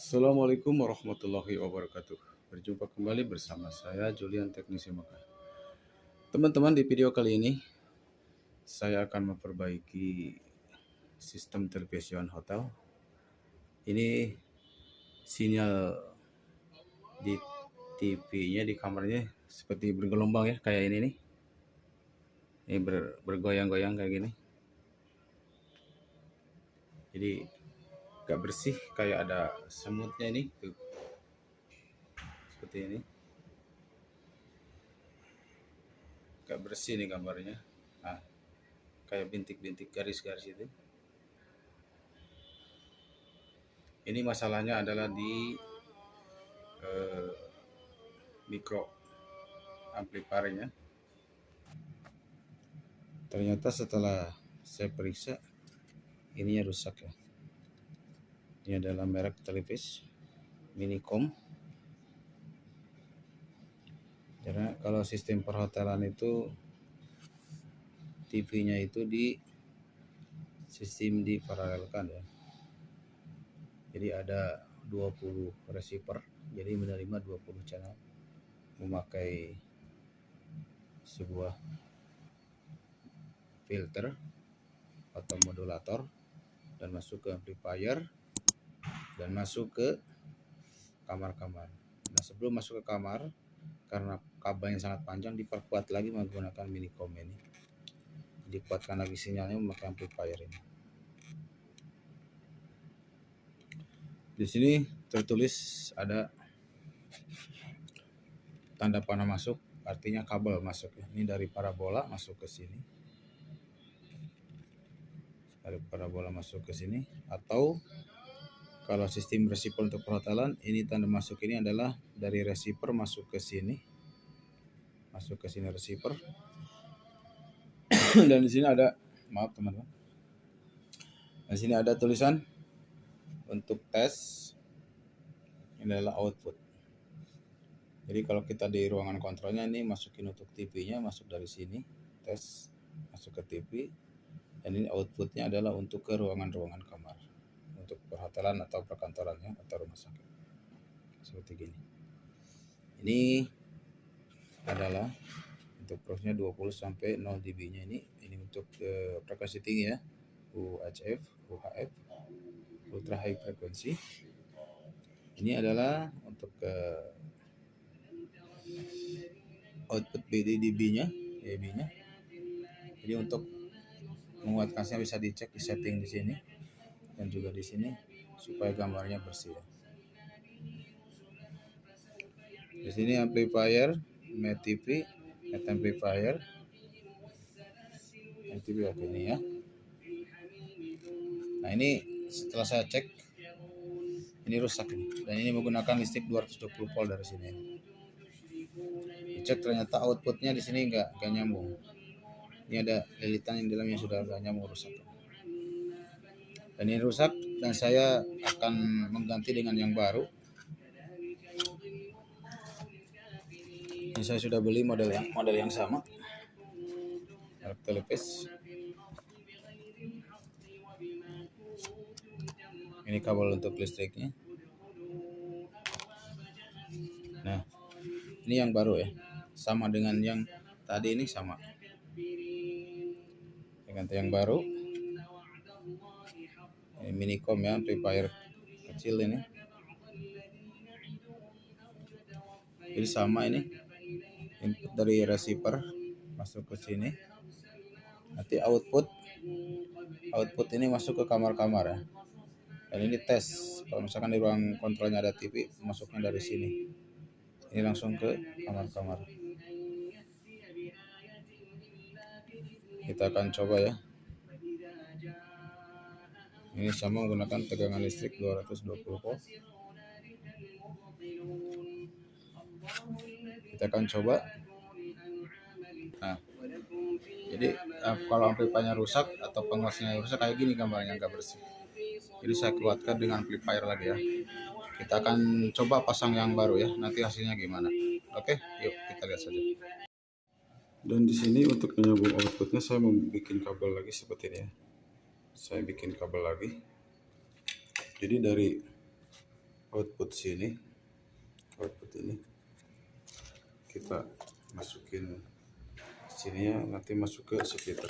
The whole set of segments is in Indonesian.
Assalamualaikum warahmatullahi wabarakatuh. Berjumpa kembali bersama saya Julian Teknisi Mekah. Teman-teman, di video kali ini saya akan memperbaiki sistem television hotel. Ini sinyal di TV-nya di kamarnya seperti bergelombang ya, kayak ini nih. Ini bergoyang-goyang kayak gini. Jadi gak bersih, kayak ada semutnya ini tuh. Seperti ini. Gak bersih nih gambarnya. Nah, kayak bintik-bintik garis-garis itu. Ini masalahnya adalah di mikro amplifiernya. Ternyata setelah saya periksa, ininya rusak ya. Ini adalah merek Televis Minicom. Karena kalau sistem perhotelan itu TV-nya itu di sistem diparalelkan ya. Jadi ada 20 receiver, jadi menerima 20 channel memakai sebuah filter atau modulator dan masuk ke amplifier dan masuk ke kamar-kamar. Nah, sebelum masuk ke kamar, karena kabelnya sangat panjang, diperkuat lagi menggunakan Minicom ini. Dikuatkan lagi sinyalnya memakai amplifier ini. Di sini tertulis ada tanda panah masuk, artinya kabel masuk ya. Ini dari parabola masuk ke sini. Dari parabola masuk ke sini, atau kalau sistem receiver untuk perhotelan, ini tanda masuk ini adalah dari receiver masuk ke sini. Masuk ke sini receiver. Dan di sini ada, maaf teman-teman. Di sini ada tulisan untuk tes, ini adalah output. Jadi kalau kita di ruangan kontrolnya, ini masukin untuk TV-nya, masuk dari sini, tes, masuk ke TV. Dan ini outputnya adalah untuk ke ruangan-ruangan kamar, untuk perhotelan atau perkantorannya atau rumah sakit. Seperti gini. Ini adalah untuk prosesnya 20 sampai 0 dB-nya ini untuk frekuensi tinggi ya, UHF, ultra high frequency. Ini adalah untuk output dB-nya. Jadi untuk menguatkannya bisa dicek di setting di sini dan juga di sini supaya gambarnya bersih ya. Di sini amplifier, net TV, net amplifier, net TV oke ini ya. Nah, ini setelah saya cek, ini rusak ini, dan ini menggunakan listrik 220 volt dari sini. Dicek ternyata outputnya di sini nggak nyambung. Ini ada lilitan yang dalamnya sudah nggak nyambung, rusak. Dan ini rusak, dan saya akan mengganti dengan yang baru. Ini saya sudah beli model yang sama, merek Televis. Ini kabel untuk listriknya. Nah, ini yang baru ya, sama dengan yang tadi, ini sama. Saya ganti yang baru. Ini Minicom ya, amplifier kecil ini. Jadi sama ini, input dari receiver masuk ke sini. Nanti output ini masuk ke kamar-kamar ya. Dan ini tes, kalau misalkan di ruang kontrolnya ada TV, masuknya dari sini. Ini langsung ke kamar-kamar. Kita akan coba ya. Ini sama menggunakan tegangan listrik 220 volt. Kita akan coba. Nah, jadi kalau amplifiernya rusak atau pengawasnya rusak kayak gini gambarnya, nggak bersih. Jadi saya kuatkan dengan amplifier lagi ya. Kita akan coba pasang yang baru ya. Nanti hasilnya gimana? Oke, yuk kita lihat saja. Dan di sini untuk menyambung outputnya saya membuat kabel lagi seperti ini ya. Saya bikin kabel lagi. Jadi dari output sini, output ini kita masukin sini ya, nanti masuk ke splitter.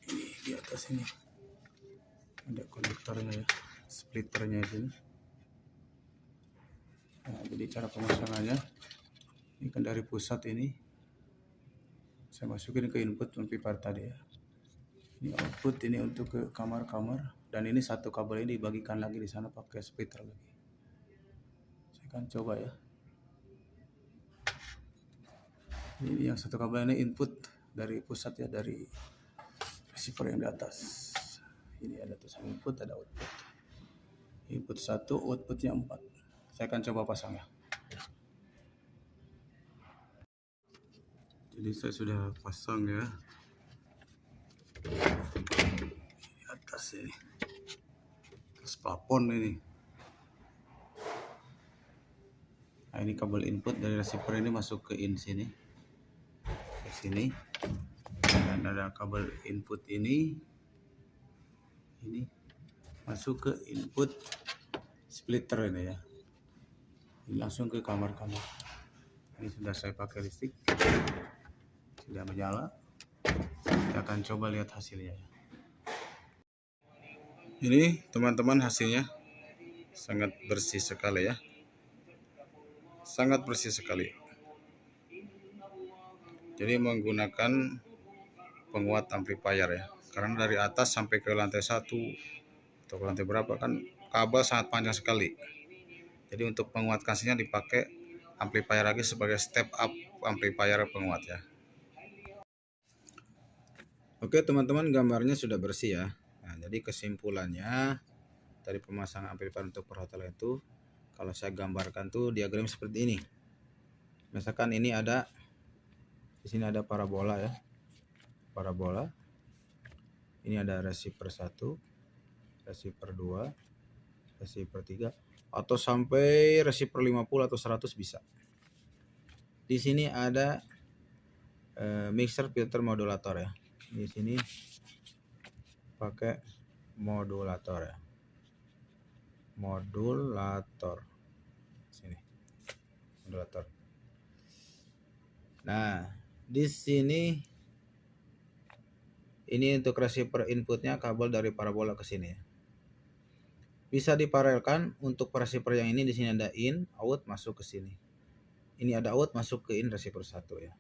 Ini di atas ini ada konektornya ya, splitternya di sini. Nah, jadi cara pemasangannya ini kan dari pusat ini saya masukin ke input amplifier tadi ya. Ini output, ini untuk ke kamar-kamar, dan ini satu kabel ini dibagikan lagi di sana pakai splitter lagi. Saya akan coba ya. Ini yang satu kabel ini input dari pusat ya, dari receiver yang di atas. Ini ada tulisan input, ada output. Input 1, outputnya 4. Saya akan coba pasang ya. Jadi saya sudah pasang ya. Di atas ini. Atas plafon ini. Nah, ini kabel input dari receiver ini masuk ke in sini. Ke sini. Dan ada kabel input ini masuk ke input splitter ini ya. Ini langsung ke kamar-kamar. Ini sudah saya pakai listrik, sudah menyala. Kita akan coba lihat hasilnya. Ini teman-teman hasilnya sangat bersih sekali ya, sangat bersih sekali. Jadi menggunakan penguat amplifier ya, karena dari atas sampai ke lantai 1 atau ke lantai berapa kan kabel sangat panjang sekali. Jadi untuk penguatkannya dipakai amplifier lagi sebagai step up amplifier penguat ya. Oke teman-teman, gambarnya sudah bersih ya. Nah, jadi kesimpulannya dari pemasangan amplifier untuk perhotelan itu, kalau saya gambarkan tuh diagram seperti ini. Misalkan ini ada, di sini ada parabola ya, parabola. Ini ada receiver 1, receiver 2, receiver 3, atau sampai receiver 50 atau 100 bisa. Di sini ada mixer filter modulator ya. Di sini pakai modulator ya. Modulator. Sini. Modulator. Nah, di sini ini untuk receiver inputnya kabel dari parabola ke sini ya. Bisa diparalelkan untuk receiver yang ini, di sini ada in, out masuk ke sini. Ini ada out masuk ke in receiver 1 ya.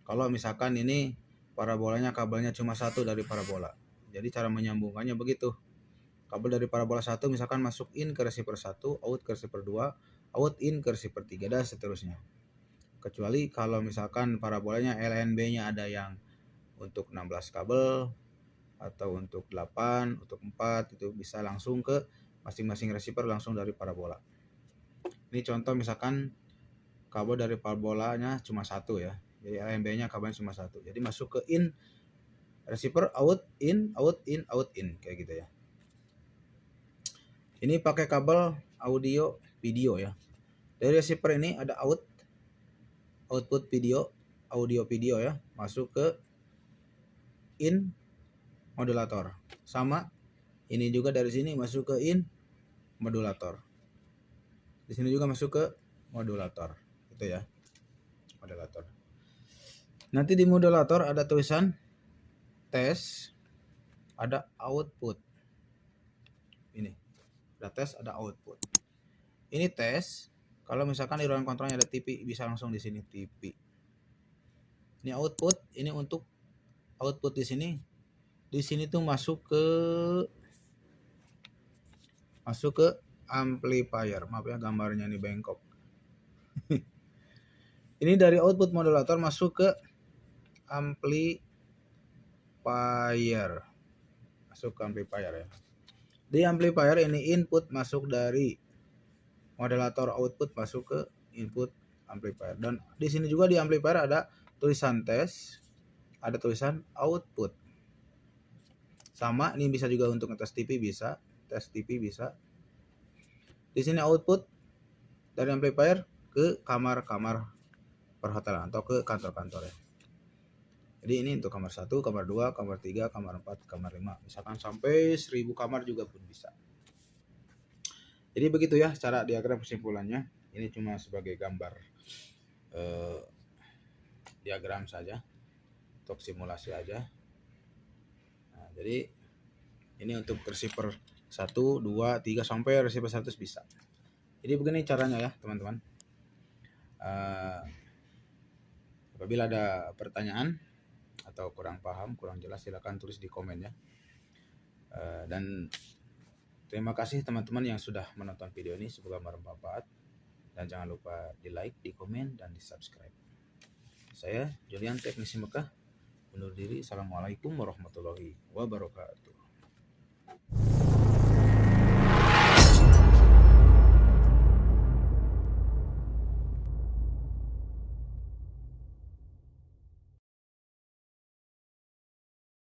Kalau misalkan ini parabolanya kabelnya cuma satu dari parabola. Jadi cara menyambungkannya begitu. Kabel dari parabola 1 misalkan masuk in ke receiver 1, out ke receiver 2, out in ke receiver 3 dan seterusnya. Kecuali kalau misalkan parabolanya LNB-nya ada yang untuk 16 kabel atau untuk 8, untuk 4, itu bisa langsung ke masing-masing receiver langsung dari parabola. Ini contoh misalkan kabel dari parabolanya cuma satu ya. Jadi LNB-nya kabelnya cuma satu. Jadi masuk ke in receiver, out in, out in, out in kayak gitu ya. Ini pakai kabel audio video ya. Dari receiver ini ada output video, audio video ya, masuk ke in modulator. Sama ini juga dari sini masuk ke in modulator. Di sini juga masuk ke modulator. Itu ya. Modulator. Nanti di modulator ada tulisan tes, ada output. Ini. Ada tes, ada output. Ini tes. Kalau misalkan di ruangan kontrolnya ada TV, bisa langsung di sini TV. Ini output, ini untuk output di sini. Di sini tuh masuk ke amplifier. Maaf ya gambarnya ini bengkok. Ini dari output modulator masuk ke amplifier. Masuk ke amplifier ya. Di amplifier ini input masuk dari modulator, output masuk ke input amplifier. Dan di sini juga di amplifier ada tulisan tes, ada tulisan output. Sama, ini bisa juga untuk ngetes TV bisa, tes TV bisa. Di sini output dari amplifier ke kamar-kamar perhotelan atau ke kantor-kantor ya. Jadi ini untuk kamar 1, kamar 2, kamar 3, kamar 4, kamar 5. Misalkan sampai 1000 kamar juga pun bisa. Jadi begitu ya cara diagram kesimpulannya. Ini cuma sebagai gambar diagram saja untuk simulasi aja. Nah, jadi ini untuk receiver 1, 2, 3 sampai receiver 100 bisa. Jadi begini caranya ya teman-teman. Apabila ada pertanyaan atau kurang paham, kurang jelas, silakan tulis di komen ya. Dan terima kasih teman-teman yang sudah menonton video ini, semoga bermanfaat. Dan jangan lupa di like, di komen, dan di subscribe. Saya Julian Teknisi Mekah undur diri. Assalamualaikum warahmatullahi wabarakatuh.